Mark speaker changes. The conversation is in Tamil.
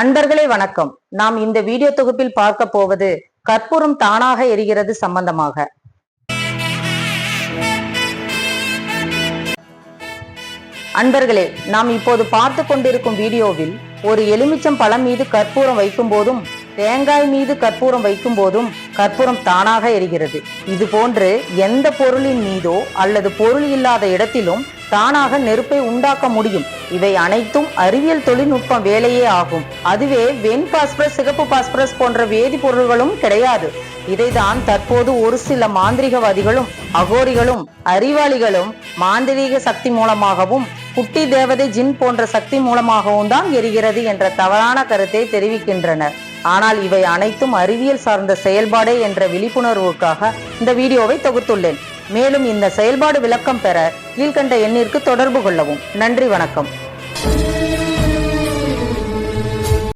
Speaker 1: அன்பர்களே வணக்கம். நாம் இந்த வீடியோ தொகுப்பில் பார்க்க போவது கற்பூரம் தானாக எரிகிறது சம்பந்தமாக. அன்பர்களே, நாம் இப்போது பார்த்து கொண்டிருக்கும் வீடியோவில் ஒரு எலுமிச்சம் பழம் மீது கற்பூரம் வைக்கும் போதும் தேங்காய் மீது கற்பூரம் வைக்கும் போதும் கற்பூரம் தானாக எரிகிறது. இது போன்று எந்த பொருளின் மீதோ அல்லது பொருள் இல்லாத இடத்திலும் தானாக நெருப்பை உண்டாக்க முடியும். இவை அனைத்தும் அறிவியல் தொழில்நுட்பம் வேலையே ஆகும். அதுவே வெண் பாஸ்பரஸ், சிகப்பு பாஸ்பரஸ் போன்ற வேதிப்பொருள்களும் கிடையாது. இதைதான் தற்போது ஒரு சில மாந்திரிகவாதிகளும் அகோரிகளும் அறிவாளிகளும் மாந்திரீக சக்தி மூலமாகவும் குட்டி தேவதை ஜின் போன்ற சக்தி மூலமாகவும் தான் எரிகிறது என்ற தவறான கருத்தை தெரிவிக்கின்றனர். ஆனால் இவை அனைத்தும் அறிவியல் சார்ந்த செயல்பாடே என்ற விழிப்புணர்வுக்காக இந்த வீடியோவை தொகுத்துள்ளேன். மேலும் இந்த செயல்பாடு விளக்கம் பெற கீழ்கண்ட எண்ணிற்கு தொடர்பு கொள்ளவும். நன்றி, வணக்கம்.